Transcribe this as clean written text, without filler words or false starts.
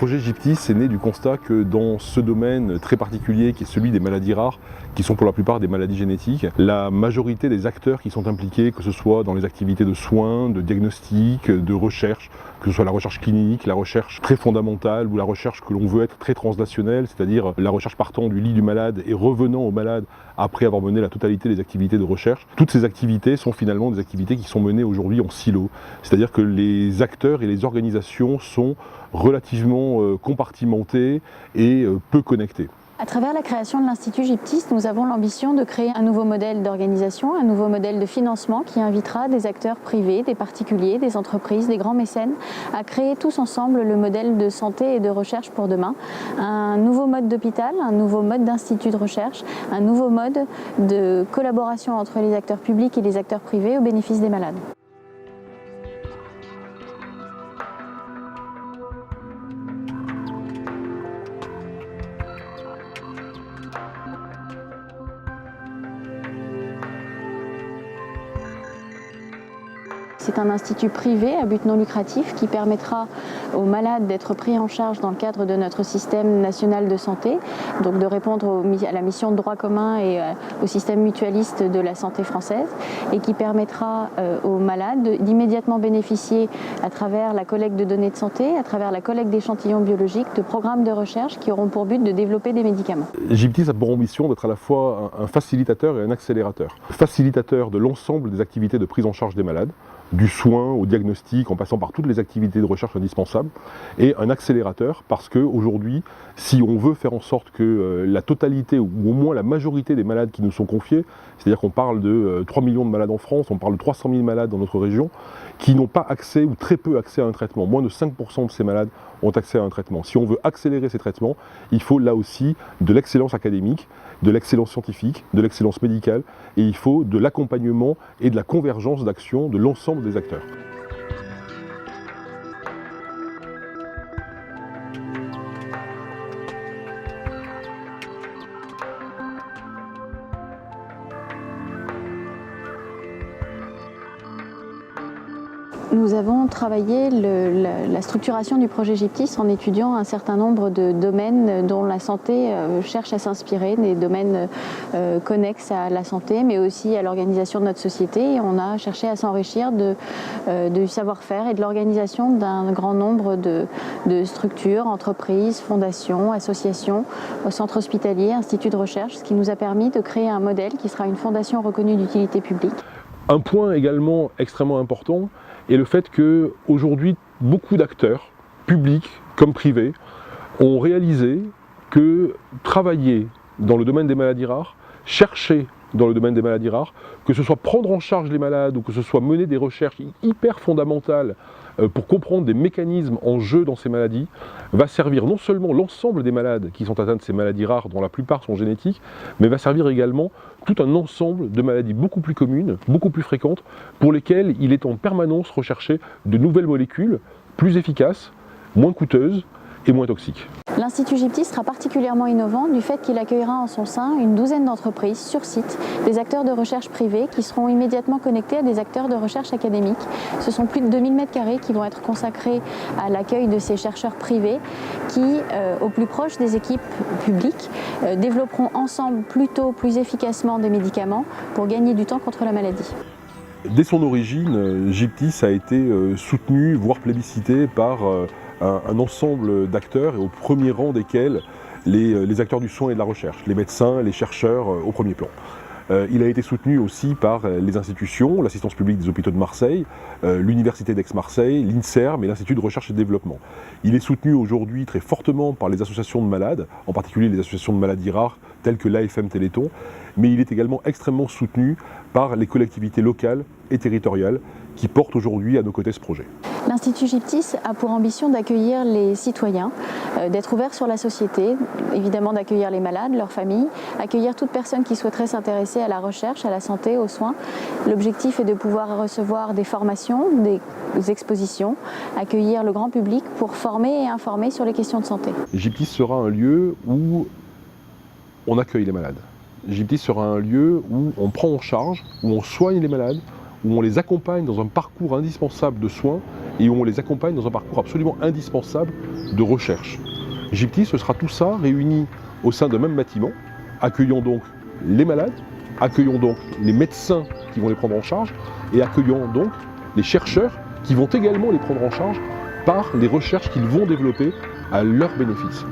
projet Gyptis est né du constat que dans ce domaine très particulier qui est celui des maladies rares, qui sont pour la plupart des maladies génétiques, la majorité des acteurs qui sont impliqués, que ce soit dans les activités de soins, de diagnostic, de recherche, que ce soit la recherche clinique, la recherche très fondamentale ou la recherche que l'on veut être très translationnelle, c'est-à-dire la recherche partant du lit du malade et revenant au malade après avoir mené la totalité des activités de recherche. Toutes ces activités sont finalement des activités qui sont menées aujourd'hui en silo, c'est-à-dire que les acteurs et les organisations sont relativement compartimentés et peu connectés. À travers la création de l'Institut Gyptis, nous avons l'ambition de créer un nouveau modèle d'organisation, un nouveau modèle de financement qui invitera des acteurs privés, des particuliers, des entreprises, des grands mécènes à créer tous ensemble le modèle de santé et de recherche pour demain. Un nouveau mode d'hôpital, un nouveau mode d'institut de recherche, un nouveau mode de collaboration entre les acteurs publics et les acteurs privés au bénéfice des malades. C'est un institut privé à but non lucratif qui permettra aux malades d'être pris en charge dans le cadre de notre système national de santé, donc de répondre à la mission de droit commun et au système mutualiste de la santé française, et qui permettra aux malades d'immédiatement bénéficier à travers la collecte de données de santé, à travers la collecte d'échantillons biologiques, de programmes de recherche qui auront pour but de développer des médicaments. Gyptis a pour ambition d'être à la fois un facilitateur et un accélérateur. Facilitateur de l'ensemble des activités de prise en charge des malades, du soin au diagnostic, en passant par toutes les activités de recherche indispensables, et un accélérateur parce qu'aujourd'hui, si on veut faire en sorte que la totalité, ou au moins la majorité des malades qui nous sont confiés, c'est-à-dire qu'on parle de 3 millions de malades en France, on parle de 300 000 malades dans notre région, qui n'ont pas accès ou très peu accès à un traitement. Moins de 5% de ces malades ont accès à un traitement. Si on veut accélérer ces traitements, il faut là aussi de l'excellence académique, de l'excellence scientifique, de l'excellence médicale, et il faut de l'accompagnement et de la convergence d'action de l'ensemble des acteurs. Nous avons travaillé la structuration du projet Gyptis en étudiant un certain nombre de domaines dont la santé cherche à s'inspirer, des domaines connexes à la santé, mais aussi à l'organisation de notre société. Et on a cherché à s'enrichir du savoir-faire et de l'organisation d'un grand nombre de structures, entreprises, fondations, associations, centres hospitaliers, instituts de recherche, ce qui nous a permis de créer un modèle qui sera une fondation reconnue d'utilité publique. Un point également extrêmement important est le fait qu'aujourd'hui, beaucoup d'acteurs, publics comme privés, ont réalisé que travailler dans le domaine des maladies rares, chercher dans le domaine des maladies rares, que ce soit prendre en charge les malades ou que ce soit mener des recherches hyper fondamentales pour comprendre des mécanismes en jeu dans ces maladies, va servir non seulement l'ensemble des malades qui sont atteints de ces maladies rares, dont la plupart sont génétiques, mais va servir également tout un ensemble de maladies beaucoup plus communes, beaucoup plus fréquentes, pour lesquelles il est en permanence recherché de nouvelles molécules plus efficaces, moins coûteuses et moins toxiques. L'Institut Gyptis sera particulièrement innovant du fait qu'il accueillera en son sein une douzaine d'entreprises sur site, des acteurs de recherche privés qui seront immédiatement connectés à des acteurs de recherche académique. Ce sont plus de 2000 m² qui vont être consacrés à l'accueil de ces chercheurs privés qui, au plus proche des équipes publiques, développeront ensemble plus tôt, plus efficacement des médicaments pour gagner du temps contre la maladie. Dès son origine, Gyptis a été soutenu, voire plébiscité par un ensemble d'acteurs, et au premier rang desquels les acteurs du soin et de la recherche, les médecins, les chercheurs au premier plan. Il a été soutenu aussi par les institutions, l'Assistance publique des hôpitaux de Marseille, l'Université d'Aix-Marseille, l'INSERM et l'Institut de recherche et de développement. Il est soutenu aujourd'hui très fortement par les associations de malades, en particulier les associations de maladies rares telles que l'AFM Téléthon, mais il est également extrêmement soutenu par les collectivités locales et territoriales qui portent aujourd'hui à nos côtés ce projet. L'Institut Gyptis a pour ambition d'accueillir les citoyens, d'être ouvert sur la société, évidemment d'accueillir les malades, leurs familles, accueillir toute personne qui souhaiterait s'intéresser à la recherche, à la santé, aux soins. L'objectif est de pouvoir recevoir des formations, des expositions, accueillir le grand public pour former et informer sur les questions de santé. Gyptis sera un lieu où on accueille les malades. Gyptis sera un lieu où on prend en charge, où on soigne les malades, où on les accompagne dans un parcours indispensable de soins et où on les accompagne dans un parcours absolument indispensable de recherche. Gyptis, ce sera tout ça réuni au sein d'un même bâtiment. Accueillons donc les malades, accueillons donc les médecins qui vont les prendre en charge et accueillons donc les chercheurs qui vont également les prendre en charge par les recherches qu'ils vont développer à leur bénéfice.